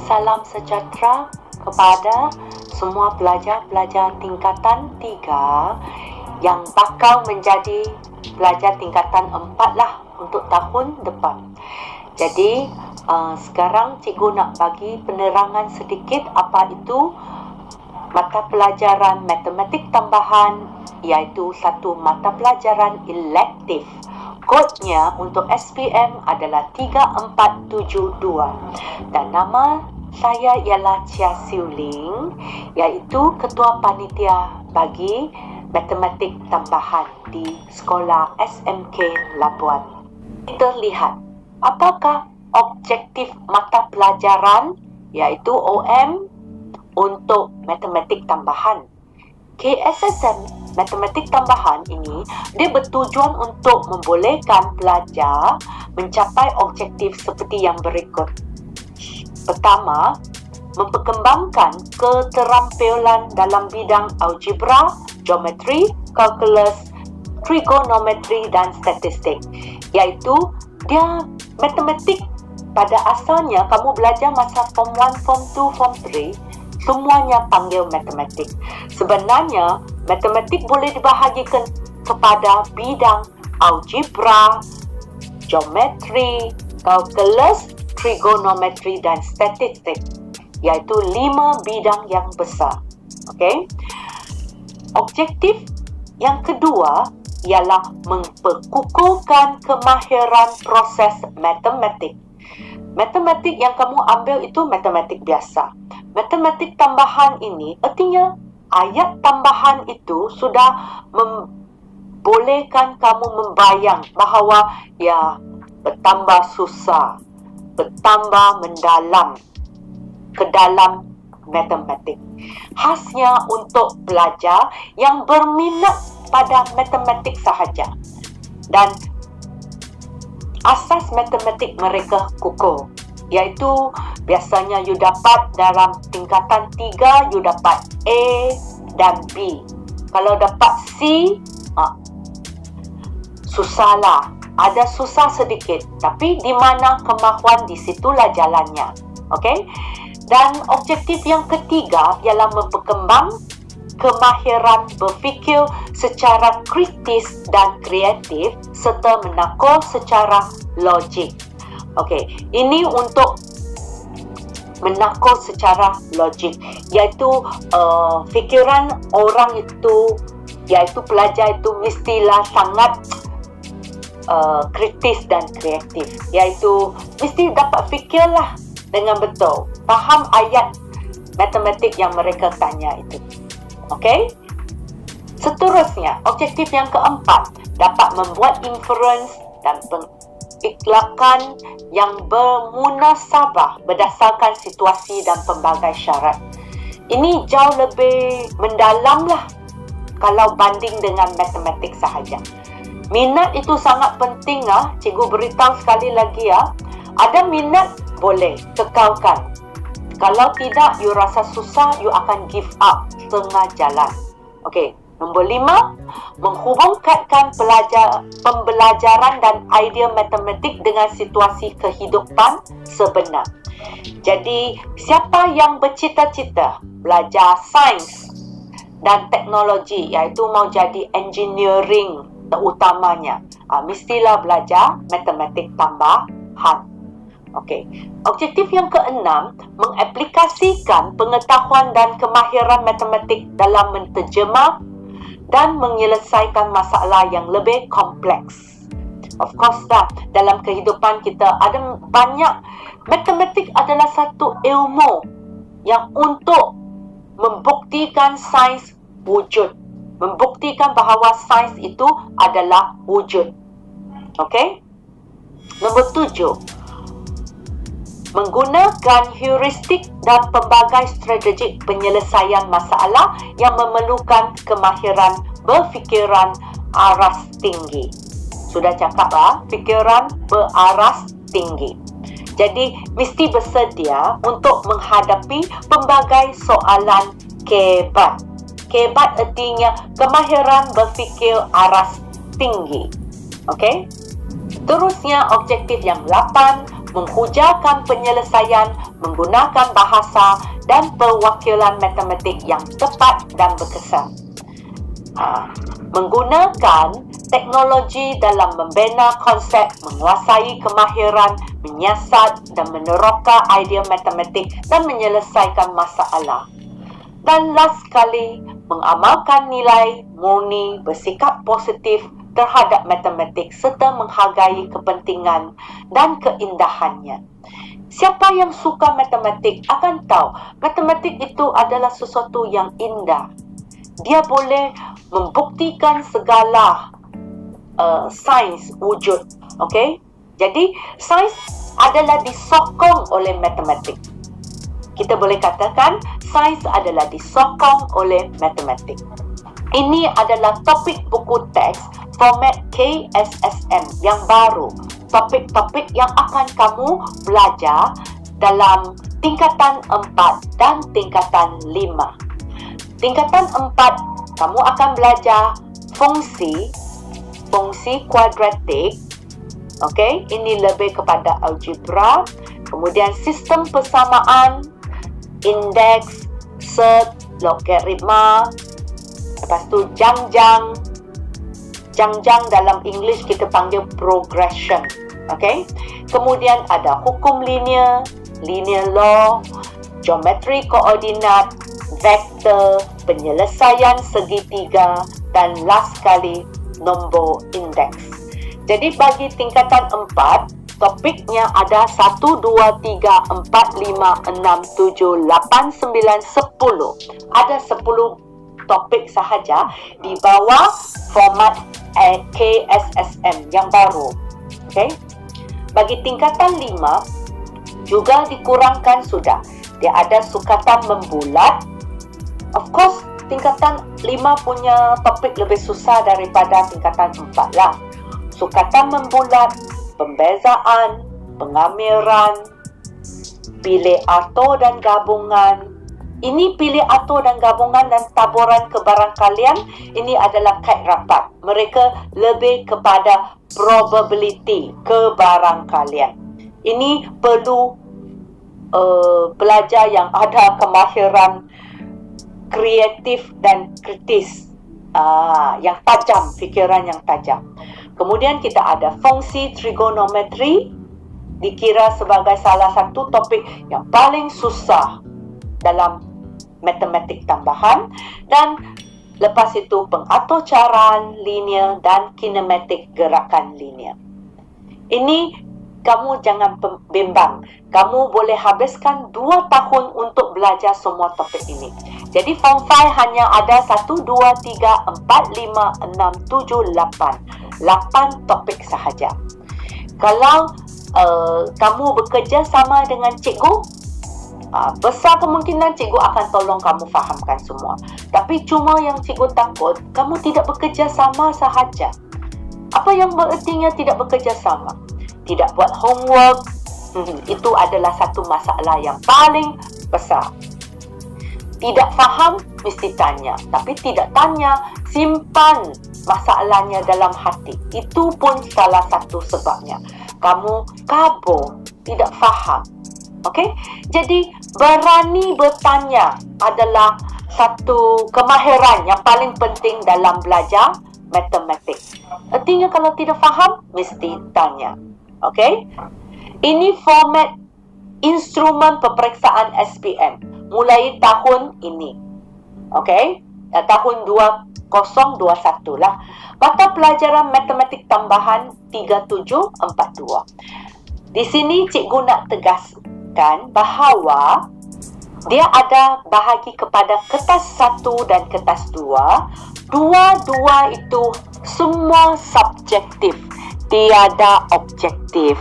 Salam sejahtera kepada semua pelajar-pelajar tingkatan 3 yang bakal menjadi pelajar tingkatan 4 lah untuk tahun depan. Jadi, sekarang cikgu nak bagi penerangan sedikit apa itu mata pelajaran matematik tambahan, iaitu satu mata pelajaran elektif. Kodnya untuk SPM adalah 3472 dan nama saya ialah Chia Siu Ling, iaitu Ketua Panitia bagi Matematik Tambahan di Sekolah SMK Labuan. Kita lihat apakah objektif mata pelajaran, iaitu OM, untuk matematik tambahan. KSSM matematik tambahan ini dia bertujuan untuk membolehkan pelajar mencapai objektif seperti yang berikut. Pertama, memperkembangkan keterampilan dalam bidang algebra, geometri, kalkulus, trigonometri dan statistik. Iaitu dia matematik pada asalnya kamu belajar masa form 1, form 2, form 3, semuanya panggil matematik. Sebenarnya, matematik boleh dibahagikan kepada bidang algebra, geometri, kalkulus, trigonometri dan statistik, iaitu 5 bidang yang besar. Okey. Objektif yang kedua ialah memperkukuhkan kemahiran proses matematik. Matematik yang kamu ambil itu matematik biasa. Matematik tambahan ini artinya ayat tambahan itu sudah membolehkan kamu membayang bahawa ya bertambah susah, bertambah mendalam ke dalam matematik. Khasnya untuk pelajar yang berminat pada matematik sahaja. Dan asas matematik mereka kukuh, iaitu biasanya you dapat dalam tingkatan 3, you dapat A dan B. Kalau dapat C, susahlah. Ada susah sedikit, tapi di mana kemahuan, di situlah jalannya. Okey? Dan objektif yang ketiga ialah memperkembang kemahiran berfikir secara kritis dan kreatif serta menakul secara logik. Okey, ini untuk menakul secara logik, iaitu fikiran orang itu, iaitu pelajar itu mestilah sangat kritis dan kreatif, iaitu mesti dapat fikirlah dengan betul, faham ayat matematik yang mereka tanya itu. Okey? Seterusnya, objektif yang keempat, dapat membuat inference dan pengiklakan yang bermunasabah berdasarkan situasi dan pelbagai syarat. Ini jauh lebih mendalamlah kalau banding dengan matematik sahaja. Minat itu sangat penting lah. Cikgu beritahu sekali lagi ya. Ada minat, boleh kekalkan. Kalau tidak, you rasa susah, you akan give up setengah jalan. Okey, nombor 5, menghubungkan pembelajaran dan idea matematik dengan situasi kehidupan sebenar. Jadi, siapa yang bercita-cita belajar sains dan teknologi, iaitu mau jadi engineering terutamanya, mestilah belajar matematik tambahan. Okey. Objektif yang keenam, mengaplikasikan pengetahuan dan kemahiran matematik dalam menterjemah dan menyelesaikan masalah yang lebih kompleks. Of course lah, dalam kehidupan kita ada banyak, matematik adalah satu ilmu yang untuk membuktikan sains wujud. Membuktikan bahawa sains itu adalah wujud. Okey? Nombor 7, menggunakan heuristik dan pelbagai strategi penyelesaian masalah yang memerlukan kemahiran berfikiran aras tinggi. Sudah cakap lah, fikiran beraras tinggi. Jadi, mesti bersedia untuk menghadapi pelbagai soalan kebat. Kebat artinya kemahiran berfikir aras tinggi. Okey? Terusnya, objektif yang 8, menghujarkan penyelesaian menggunakan bahasa dan perwakilan matematik yang tepat dan berkesan. Menggunakan teknologi dalam membina konsep, menguasai kemahiran, menyiasat dan meneroka idea matematik dan menyelesaikan masalah. Dan last sekali, mengamalkan nilai murni, bersikap positif terhadap matematik serta menghargai kepentingan dan keindahannya. Siapa yang suka matematik akan tahu matematik itu adalah sesuatu yang indah. Dia boleh membuktikan segala sains wujud. Okey? Jadi, sains adalah disokong oleh matematik. Kita boleh katakan sains adalah disokong oleh matematik. Ini adalah topik buku teks format KSSM yang baru. Topik-topik yang akan kamu belajar dalam tingkatan 4 dan tingkatan 5. Tingkatan 4, kamu akan belajar fungsi kuadratik. Okey, ini lebih kepada algebra. Kemudian sistem persamaan, indeks, set, logaritma. Lepas tu jangjang dalam English kita panggil progression. Okey. Kemudian ada hukum linear law, geometri koordinat, vektor, penyelesaian segitiga dan last sekali nombor indeks. Jadi bagi tingkatan 4, topiknya ada 1, 2, 3, 4, 5, 6, 7, 8, 9, 10. Ada 10 topik sahaja di bawah format KSSM yang baru. Okay? Bagi tingkatan 5 juga dikurangkan sudah. Dia ada sukatan membulat. Of course, tingkatan 5 punya topik lebih susah daripada tingkatan 4 lah. Sukatan membulat, pembezaan, pengamiran, pilih atau dan gabungan. Ini pilih atau dan gabungan dan taburan kebarangkalian, ini adalah kait rapat. Mereka lebih kepada probability kebarangkalian. Ini perlu pelajar yang ada kemahiran kreatif dan kritis, yang tajam, fikiran yang tajam. Kemudian kita ada fungsi trigonometri, dikira sebagai salah satu topik yang paling susah dalam matematik tambahan. Dan lepas itu pengaturcaran linear dan kinematik gerakan linear. Ini kamu jangan bimbang. Kamu boleh habiskan 2 tahun untuk belajar semua topik ini. Jadi Form 5 hanya ada 1, 2, 3, 4, 5, 6, 7, 8. 8 topik sahaja. Kalau kamu bekerja sama dengan cikgu, besar kemungkinan cikgu akan tolong kamu fahamkan semua. Tapi cuma yang cikgu takut, kamu tidak bekerja sama sahaja. Apa yang berertinya tidak bekerja sama? Tidak buat homework. Itu adalah satu masalah yang paling besar. Tidak faham, mesti tanya. Tapi tidak tanya, simpan masalahnya dalam hati. Itu pun salah satu sebabnya. Kamu kabur, tidak faham. Okey? Jadi, berani bertanya adalah satu kemahiran yang paling penting dalam belajar matematik. Artinya kalau tidak faham, mesti tanya. Okey? Ini format instrumen peperiksaan SPM mulai tahun ini. Okey? Tahun 2021 lah. Mata pelajaran matematik tambahan 3742. Di sini cikgu nak tegaskan bahawa dia ada bahagi kepada kertas 1 dan kertas 2. Dua-dua itu semua subjektif, tiada objektif.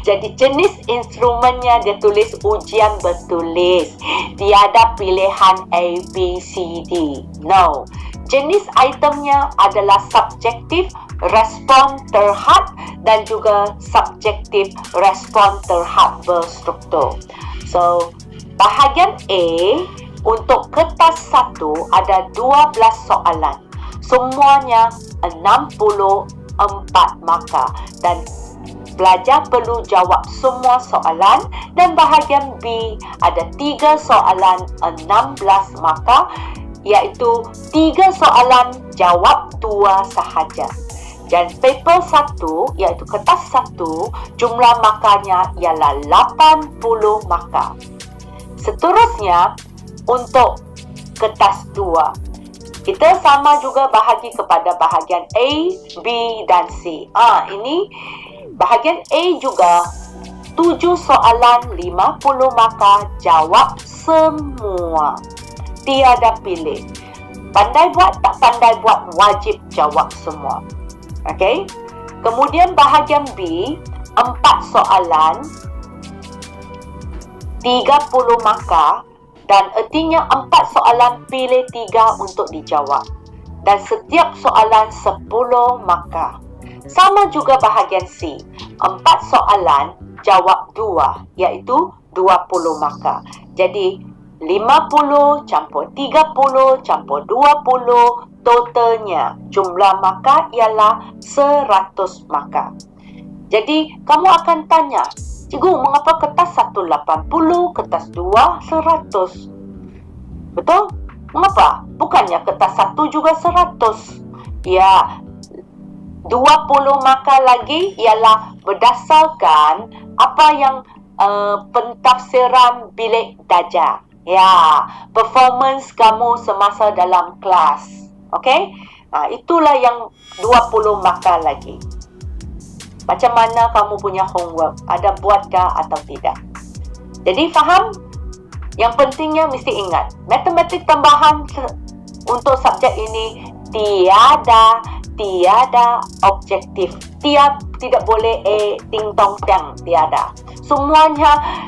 Jadi jenis instrumennya dia tulis ujian bertulis. Tiada pilihan A, B, C, D. No. Jenis itemnya adalah subjektif, respon terhad dan juga subjektif, respon terhad berstruktur. So, bahagian A untuk kertas 1 ada 12 soalan. Semuanya 64 markah dan Pelajar perlu jawab semua soalan dan bahagian B ada 3 soalan 16 markah, iaitu 3 soalan jawab 2 sahaja. Dan paper 1 iaitu kertas 1, jumlah markahnya ialah 80 markah. Seterusnya untuk kertas 2, kita sama juga bahagi kepada bahagian A, B dan C. Ini bahagian A juga 7 soalan 50 markah, jawab semua. Tiada pilih. Pandai buat tak pandai buat, wajib jawab semua. Okey. Kemudian bahagian B, 4 soalan 30 markah, dan ertinya 4 soalan pilih 3 untuk dijawab. Dan setiap soalan 10 markah. Sama juga bahagian C, 4 soalan jawab 2, iaitu 20 markah. Jadi 50 campur 30 campur 20, totalnya jumlah markah ialah 100 markah. Jadi kamu akan tanya, cikgu, mengapa kertas 1 80, kertas 2 100? Betul? Mengapa? Bukannya kertas 1 juga 100? Ya, 20 markah lagi ialah berdasarkan apa yang pentafsiran bilik darjah. Ya, performance kamu semasa dalam kelas. Okey? Itulah yang 20 markah lagi. Macam mana kamu punya homework? Ada buatkah atau tidak? Jadi faham? Yang pentingnya mesti ingat, matematik tambahan untuk subjek ini tiada objektif. Tidak boleh ting tong tiang, tiada. Semuanya.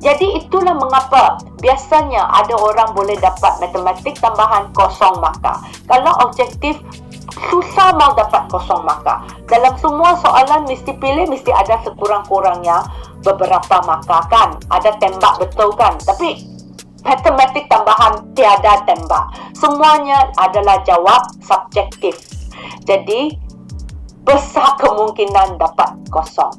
Jadi itulah mengapa biasanya ada orang boleh dapat matematik tambahan 0 markah. Kalau objektif, susah mau dapat 0 markah. Dalam semua soalan mesti pilih, mesti ada sekurang-kurangnya beberapa markah kan. Ada tembak betul kan. Tapi matematik tambahan tiada tembak. Semuanya adalah jawab subjektif. Jadi besar kemungkinan dapat 0.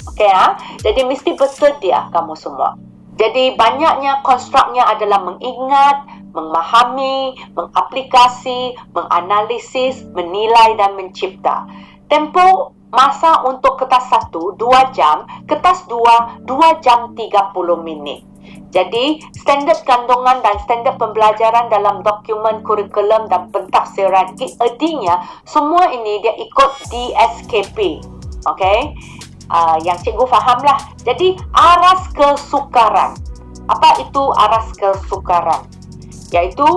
Okey Jadi mesti bersedia kamu semua. Jadi banyaknya konstruknya adalah mengingat, memahami, mengaplikasi, menganalisis, menilai dan mencipta. Tempoh masa untuk kertas 1 2 jam, kertas 2 2 jam 30 minit. Jadi standard kandungan dan standard pembelajaran dalam dokumen kurikulum dan pentafsiran, artinya semua ini dia ikut DSKP. Okey? Yang cikgu fahamlah. Jadi aras kesukaran. Apa itu aras kesukaran? Iaitu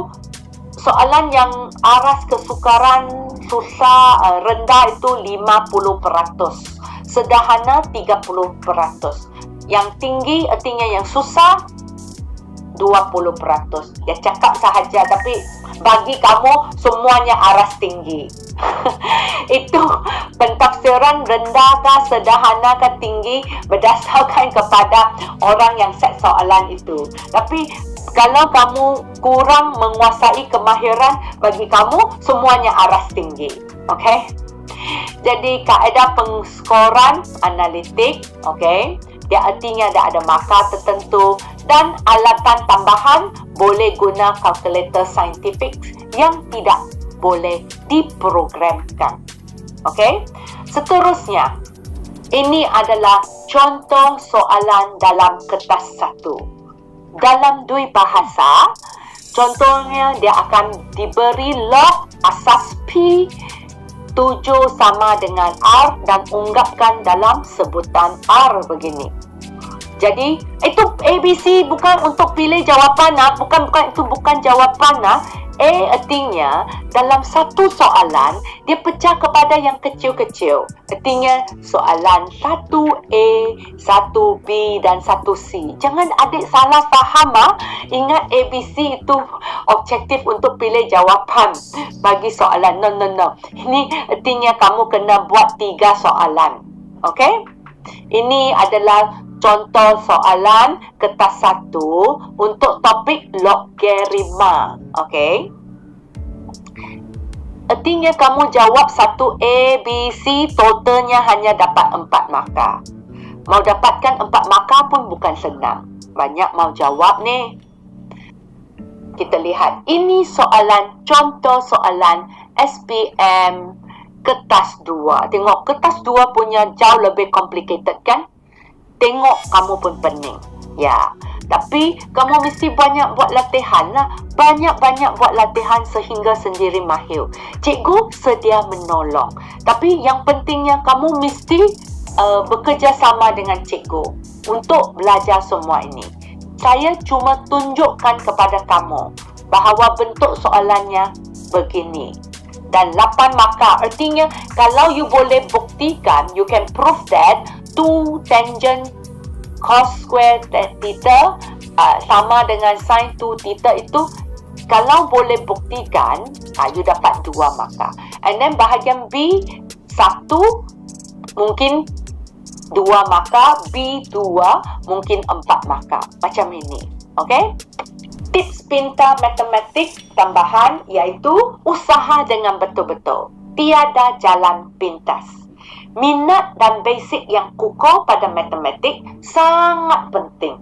soalan yang aras kesukaran susah rendah itu 50%, sederhana 30%. Yang tinggi artinya yang susah 20%. Dia cakap sahaja tapi bagi kamu semuanya aras tinggi. Itu pentafsiran rendah kah, sederhana kah, tinggi berdasarkan kepada orang yang set soalan itu. Tapi kalau kamu kurang menguasai kemahiran, bagi kamu semuanya aras tinggi. Okey? Jadi kaedah pengskoran analitik, okey? Dia artinya ada markah tertentu dan alatan tambahan boleh guna kalkulator saintifik yang tidak boleh diprogramkan. Okey? Seterusnya, ini adalah contoh soalan dalam kertas 1. Dalam dua bahasa, contohnya dia akan diberi log asas P 7 sama dengan R dan ungkapkan dalam sebutan R begini. Jadi itu ABC bukan untuk pilih jawapan bukan jawapan. A artinya dalam satu soalan dia pecah kepada yang kecil-kecil. Artinya soalan 1A, 1B dan 1C. Jangan adik salah faham. Ingat ABC itu objektif untuk pilih jawapan bagi soalan. No. Ini artinya kamu kena buat 3 soalan. Okey? Ini adalah contoh soalan kertas 1 untuk topik logaritma. Okey. Artinya kamu jawab satu A, B, C, totalnya hanya dapat 4 markah. Mau dapatkan 4 markah pun bukan senang. Banyak mau jawab ni. Kita lihat, ini soalan, contoh soalan SPM kertas 2. Tengok, kertas 2 punya jauh lebih complicated kan? Tengok, kamu pun pening. Ya, tapi kamu mesti banyak buat latihan lah. Banyak-banyak buat latihan sehingga sendiri mahir. Cikgu sedia menolong. Tapi yang pentingnya kamu mesti bekerjasama dengan cikgu untuk belajar semua ini. Saya cuma tunjukkan kepada kamu bahawa bentuk soalannya begini. Dan 8 markah. Artinya, kalau you boleh buktikan, you can prove that 2 tangent cos square theta sama dengan sin 2 theta itu, kalau boleh buktikan, you dapat 2 markah. And then bahagian B, 1 mungkin 2 markah, B 2 mungkin 4 markah. Macam ini. Okay? Tips pintar matematik tambahan iaitu usaha dengan betul-betul. Tiada jalan pintas. Minat dan basic yang kukuh pada matematik sangat penting.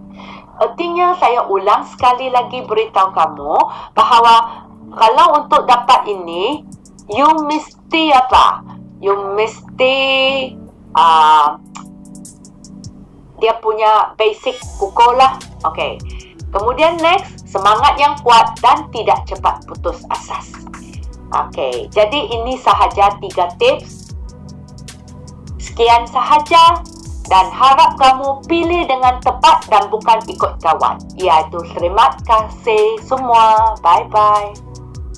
Artinya saya ulang sekali lagi beritahu kamu bahawa kalau untuk dapat ini, you mesti apa? You mesti dia punya basic kukuh lah. Okay. Kemudian next, semangat yang kuat dan tidak cepat putus asas. Okay. Jadi ini sahaja 3 tips. Sekian sahaja dan harap kamu pilih dengan tepat dan bukan ikut kawan. Iaitu terima kasih semua. Bye-bye.